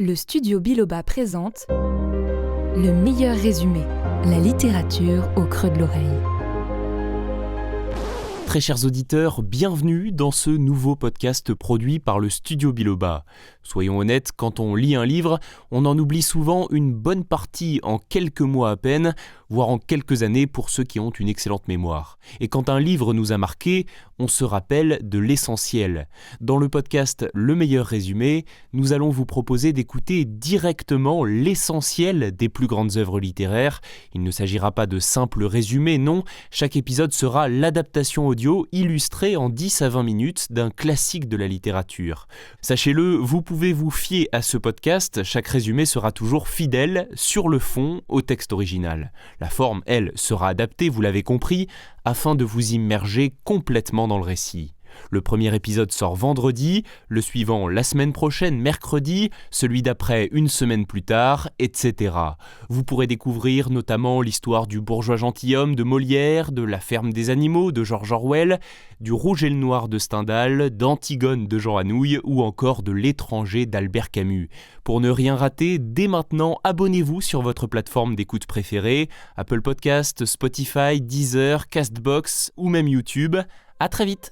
Le studio Biloba présente Le meilleur résumé, la littérature au creux de l'oreille. Très chers auditeurs, bienvenue dans ce nouveau podcast produit par le studio Biloba. Soyons honnêtes, quand on lit un livre, on en oublie souvent une bonne partie en quelques mois à peine, voire en quelques années pour ceux qui ont une excellente mémoire. Et quand un livre nous a marqué, on se rappelle de l'essentiel. Dans le podcast Le meilleur résumé, nous allons vous proposer d'écouter directement l'essentiel des plus grandes œuvres littéraires. Il ne s'agira pas de simples résumés, non, chaque épisode sera l'adaptation audio illustrée en 10 à 20 minutes d'un classique de la littérature. Sachez-le, vous pouvez vous fier à ce podcast, chaque résumé sera toujours fidèle sur le fond au texte original. La forme, elle, sera adaptée, vous l'avez compris, afin de vous immerger complètement dans le récit. Le premier épisode sort vendredi, le suivant la semaine prochaine, mercredi, celui d'après une semaine plus tard, etc. Vous pourrez découvrir notamment l'histoire du bourgeois gentilhomme de Molière, de La ferme des animaux de George Orwell, du Rouge et le Noir de Stendhal, d'Antigone de Jean Anouilh ou encore de L'étranger d'Albert Camus. Pour ne rien rater, dès maintenant, abonnez-vous sur votre plateforme d'écoute préférée, Apple Podcasts, Spotify, Deezer, Castbox ou même YouTube. À très vite.